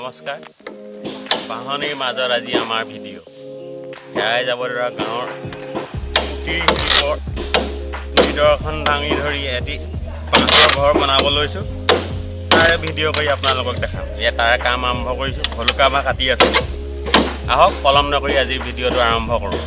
নমস্কাৰ। বাহনীৰ মাজত আজি আমাৰ ভিডিঅ' হেৰাই যাব ধৰা গাঁৱৰ নিদৰ্শন দাঙি ধৰি এটি বাঁহৰ ঘৰ বনাব লৈছোঁ। তাৰে ভিডিঅ' কৰি আপোনালোকক দেখাম। তাৰে কাম আৰম্ভ কৰিছোঁ। ভলুকা বাঁহ কাটি আছোঁ। আহক পলম নকৰি আজিৰ ভিডিঅ'টো আৰম্ভ কৰোঁ।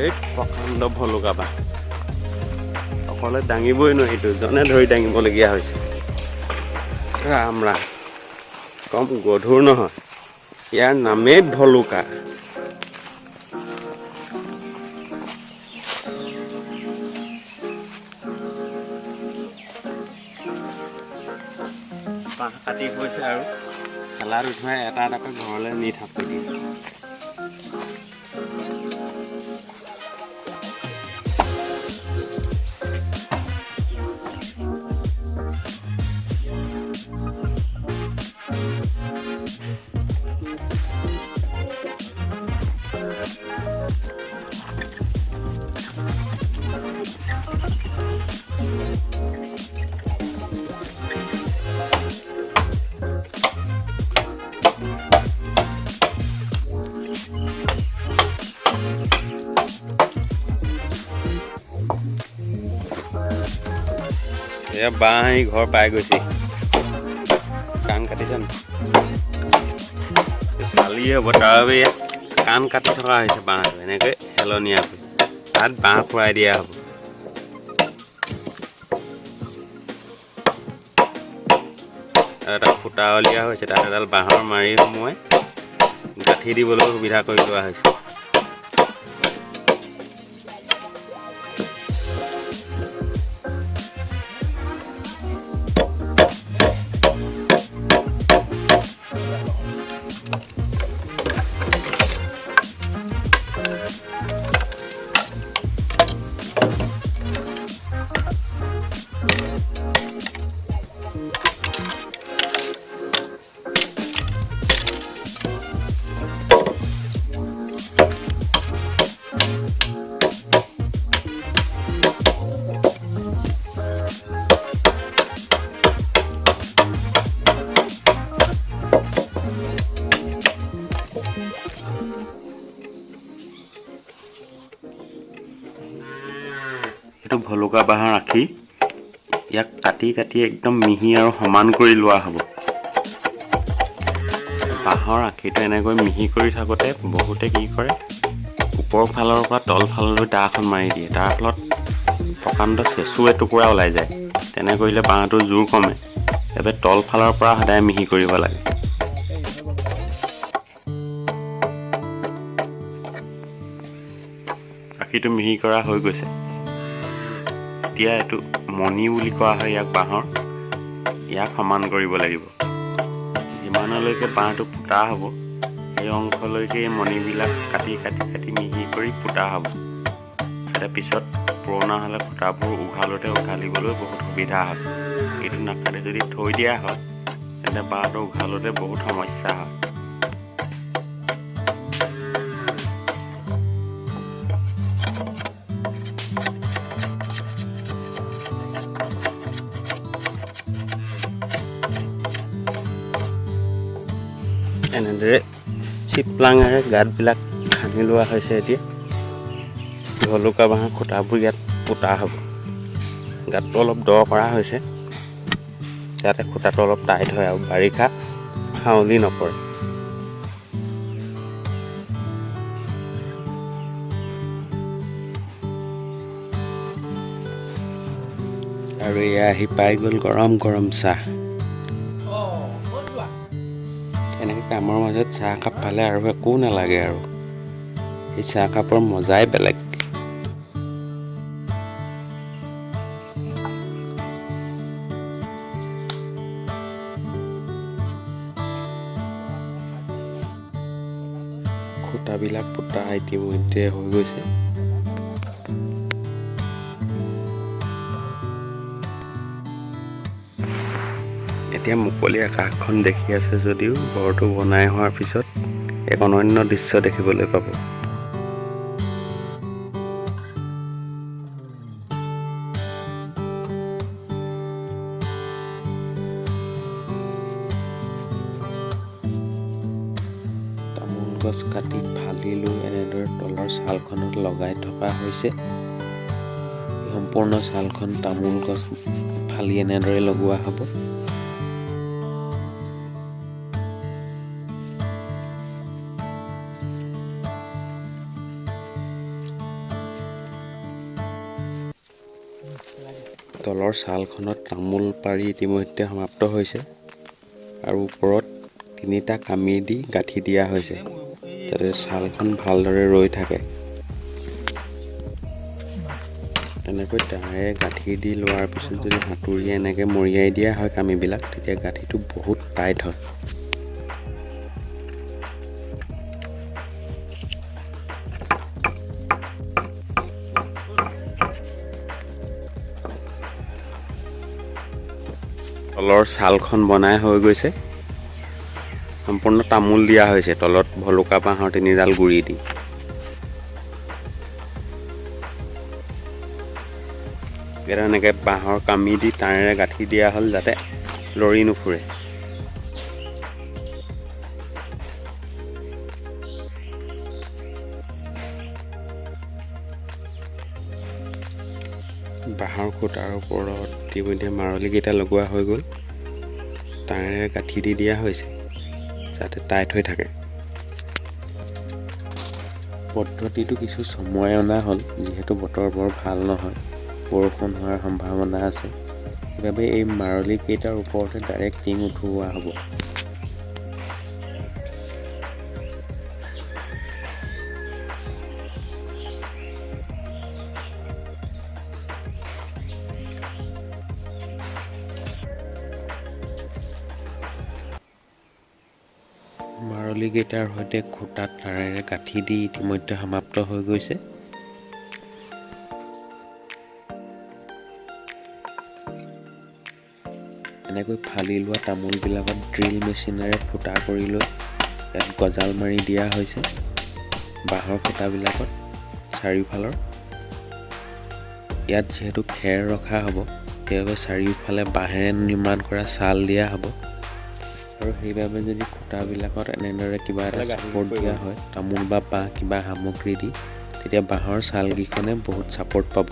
এই প্ৰকাণ্ড ভলুকা বাঁহ অকলে দাঙিবই নোৱাৰি, দুজনে ধৰি দাঙিবলগীয়া হৈছে। ৰাম ৰাম, কম গধুৰ নহয়, ইয়াৰ নামেই ভলুকা। বাঁহ কাটি হৈছে আৰু ঠেলাত উঠোৱাই এটা এটাকৈ ঘৰলৈ নি থাকোঁ দিয়ে। এয়া বাঁহ আহি ঘৰ পাই গৈছে। কাণ কাটিছে চালিয়ে হ'ব, তাৰ বাবে ইয়াত কাণ কাটি থকা হৈছে বাঁহটো এনেকৈ হেলনীয়াকৈ। তাত বাঁহ খুৱাই দিয়া হ'ব। এটা ফুটা উলিওৱা হৈছে, তাত এডাল বাঁহৰ মাৰি সোমোৱাই গাঁঠি দিবলৈ সুবিধা কৰি লোৱা হৈছে। এইটো ভলুকা বাঁহৰ আখি। ইয়াক কাটি কাটি একদম মিহি আৰু সমান কৰি লোৱা হ'ব। বাঁহৰ আখিটো এনেকৈ মিহি কৰি থাকোঁতে বহুতে কি কৰে, ওপৰ ফালৰ পৰা তল ফাললৈ দাখন মাৰি দিয়ে। তাৰ ফলত প্ৰকাণ্ড চেঁচু এটুকুৰা ওলাই যায়। তেনে কৰিলে বাঁহটো জোৰ কমে। সেইবাবে তল ফালৰ পৰা সদায় মিহি কৰিব লাগে। আখিটো মিহি কৰা হৈ গৈছে। এতিয়া এইটো মণি বুলি কোৱা হয় ইয়াক বাঁহৰ। ইয়াক সমান কৰিব লাগিব। যিমানলৈকে বাঁহটো ফুটা হ'ব, সেই অংশলৈকে এই মণিবিলাক কাটি কাটি কাটি মিহি কৰি ফুটা হ'ব। এতিয়া পিছত পুৰণা হ'লে ফুটাবোৰ উঘালিবলৈ বহুত সুবিধা হয়। এইটো নাকাটি যদি থৈ দিয়া হয়, তেন্তে বাঁহটো উঘালোতে বহুত সমস্যা হয়। এনেদৰে চিপলাঙেৰে গাঁতবিলাক খান্দি লোৱা হৈছে। এতিয়া ভলুকা বাঁহৰ খুঁটাবোৰ ইয়াত পোতা হ'ব। গাঁতটো অলপ দ কৰা হৈছে। যাতে খুঁটাটো অলপ টাইট হয় আৰু বাৰিষা হাউলি নপৰে। আৰু এয়া আহি পাই গ'ল গৰম গৰম চাহ। এনেকৈ কামৰ মাজত চাহ একাপ পালে আৰু একো নালাগে আৰু সেই চাহ কাপৰ মজাই বেলেগ। খুঁটাবিলাক পোতা ইতিমধ্যে হৈ গৈছে। এতিয়া মুকলি আকাশখন দেখি আছে যদিও ঘৰটো বনাই হোৱাৰ পিছত এক অনন্য দৃশ্য দেখিবলৈ পাব। তামোল গছ কাটি ফালি লৈ এনেদৰে তলৰ ছালখনত লগাই থকা হৈছে। সম্পূৰ্ণ ছালখন তামোল গছ ফালি এনেদৰে লগোৱা হ'ব। তলৰ ছালখনত তামোল পাৰি ইতিমধ্যে সমাপ্ত হৈছে আৰু ওপৰত 3টা কামি দি গাঁঠি দিয়া হৈছে যাতে ছালখন ভালদৰে ৰৈ থাকে। এনেকৈ তাৰে গাঁঠি দি লোৱাৰ পিছত যদি হাতুৰিয়ে এনেকৈ মৰিয়াই দিয়া হয় কামিবিলাক, তেতিয়া গাঁঠিটো বহুত টাইট হয়। তলৰ ছালখন বনাই হৈ গৈছে। সম্পূৰ্ণ তামোল দিয়া হৈছে, তলত ভলুকা বাঁহৰ 3ডাল গুৰি দি। এতিয়া এনেকৈ বাঁহৰ কামি দি তাঁৰেৰে গাঁঠি দিয়া হ'ল যাতে লৰি নুফুৰে। বাঁহৰ খুঁটাৰ ওপৰত ইতিমধ্যে মাৰলিকেইটা লগোৱা হৈ গ'ল। তাঁৰেৰে গাঁঠি দি দিয়া হৈছে যাতে টাইট হৈ থাকে। পদ্ধতিটো কিছু চমুৱাই অনা হ'ল, যিহেতু বতৰ বৰ ভাল নহয়, বৰষুণ হোৱাৰ সম্ভাৱনা আছে। সেইবাবে এই মাৰলিকেইটাৰ ওপৰতে ডাইৰেক্ট টিং উঠোৱা হ'ব। মাৰলিকেইটাৰ সৈতে খুঁটাত তাঁৰেৰে গাঁঠি দি ইতিমধ্যে সমাপ্ত হৈ গৈছে। এনেকৈ ফালি লোৱা তামোলবিলাকত ড্ৰিল মেচিনেৰে ফুটা কৰি লৈ ইয়াত গজাল মাৰি দিয়া হৈছে বাঁহৰ খুঁটাবিলাকত চাৰিওফালৰ। ইয়াত যিহেতু খেৰ ৰখা হ'ব, সেইবাবে চাৰিওফালে বাঁহেৰে নিৰ্মাণ কৰা ছাল দিয়া হ'ব। আৰু সেইবাবে যদি খুঁটাবিলাকত এনেদৰে কিবা এটা ছাপৰ্ট দিয়া হয়, তামোল বা বাঁহ কিবা সামগ্ৰী দি, তেতিয়া বাঁহৰ ছালকেইখনে বহুত ছাপৰ্ট পাব।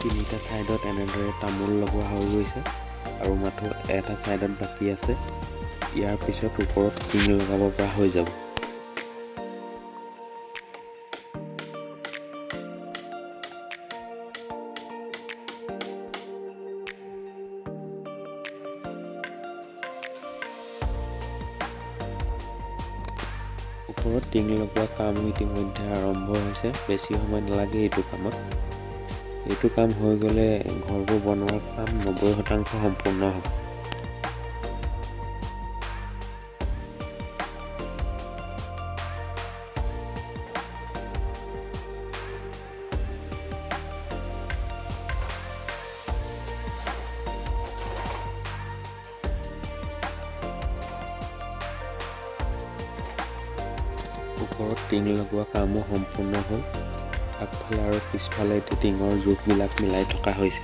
তিনিটা ছাইডত এনেদৰে তামোল লগোৱা হৈ গৈছে আৰু মাথো এটা ছাইডত বাকী আছে। ইয়াৰ পিছত ওপৰত টিং লগাব পৰা হৈ যাব। ওপৰত টিং লগোৱা কাম ইতিমধ্যে আৰম্ভ হৈছে। বেছি সময় নালাগে এইটো কামত। এইটো কাম হৈ গ'লে ঘৰবোৰ বনোৱাৰ কাম 90% সম্পূৰ্ণ হ'ব। ওপৰত টিং লগোৱা কামো সম্পূৰ্ণ হ'ল। আগফালে আৰু পিছফালে টিঙৰ জোখবিলাক মিলাই থকা হৈছে।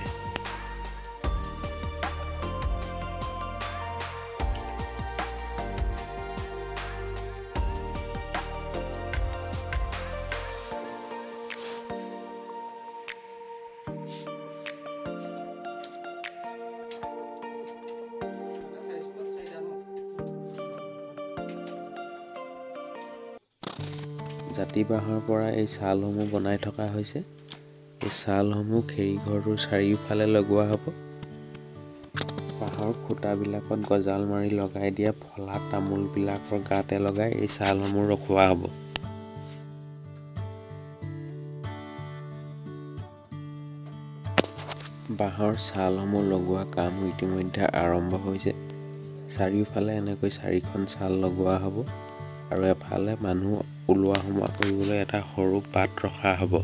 জাতি বাঁহৰ পৰা এই চালসমূহ বনাই থকা হৈছে। এই চালসমূহ খেৰীঘৰটোৰ চাৰিওফালে লগোৱা হ'ব। বাঁহৰ খুঁটাবিলাকত গজাল মাৰি লগাই দিয়া ফলা তামোলবিলাকৰ গাতে লগাই এই চালসমূহ ৰখোৱা হ'ব। বাঁহৰ চালসমূহ লগোৱা কাম ইতিমধ্যে আৰম্ভ হৈছে। চাৰিওফালে এনেকৈ 4খন চাল লগোৱা হ'ব আৰু এফালে মানুহ ওলোৱা সোমোৱা কৰিবলৈ এটা সৰু বাট ৰখা হ'ব।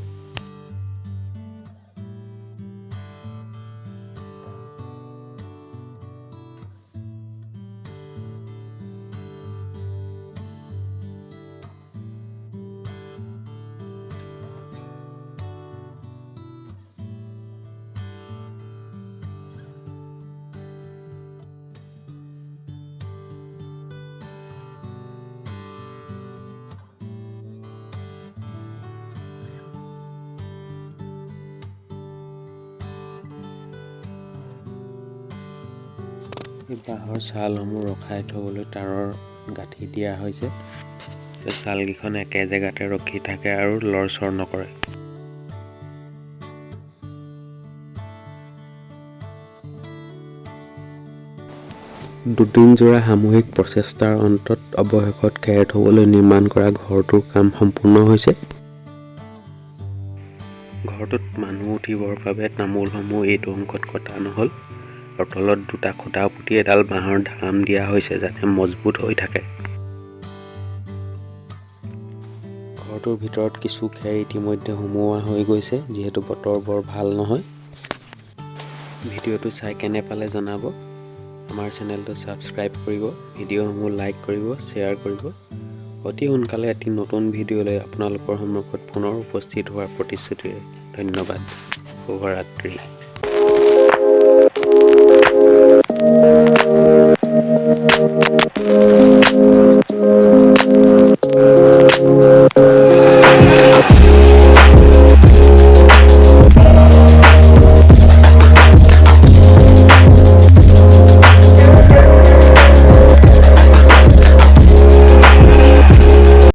এই বাঁহৰ চালসমূহ ৰখাই থ'বলৈ তাঁৰৰ গাঁঠি দিয়া হৈছে। এই চালকেইখন একে জেগাতে ৰখি থাকে আৰু লৰচৰ নকৰে। দুদিনজোৰা সামূহিক প্ৰচেষ্টাৰ অন্তত অৱশেষত খেৰ থ'বলৈ নিৰ্মাণ কৰা ঘৰটোৰ কাম সম্পূৰ্ণ হৈছে। ঘৰটোত মানুহ উঠিবৰ বাবে তামোলসমূহ এইটো অংশত কটা নহ'ল আৰু তলত দুটা খুঁটা পুতি এডাল বাঁহৰ ধাম দিয়া হৈছে যাতে মজবুত হৈ থাকে। ঘৰটোৰ ভিতৰত কিছু খেৰ ইতিমধ্যে সুমুওৱা হৈ গৈছে, যিহেতু বতৰ বৰ ভাল নহয়। ভিডিঅ'টো চাই কেনে পালে জনাব। আমাৰ চেনেলটো ছাবস্ক্ৰাইব কৰিব, ভিডিঅ'সমূহ লাইক কৰিব, শ্বেয়াৰ কৰিব। অতি সোনকালে এটি নতুন ভিডিঅ' লৈ আপোনালোকৰ সন্মুখত পুনৰ উপস্থিত হোৱাৰ প্ৰতিশ্ৰুতিৰে ধন্যবাদ। শুভৰাত্ৰি।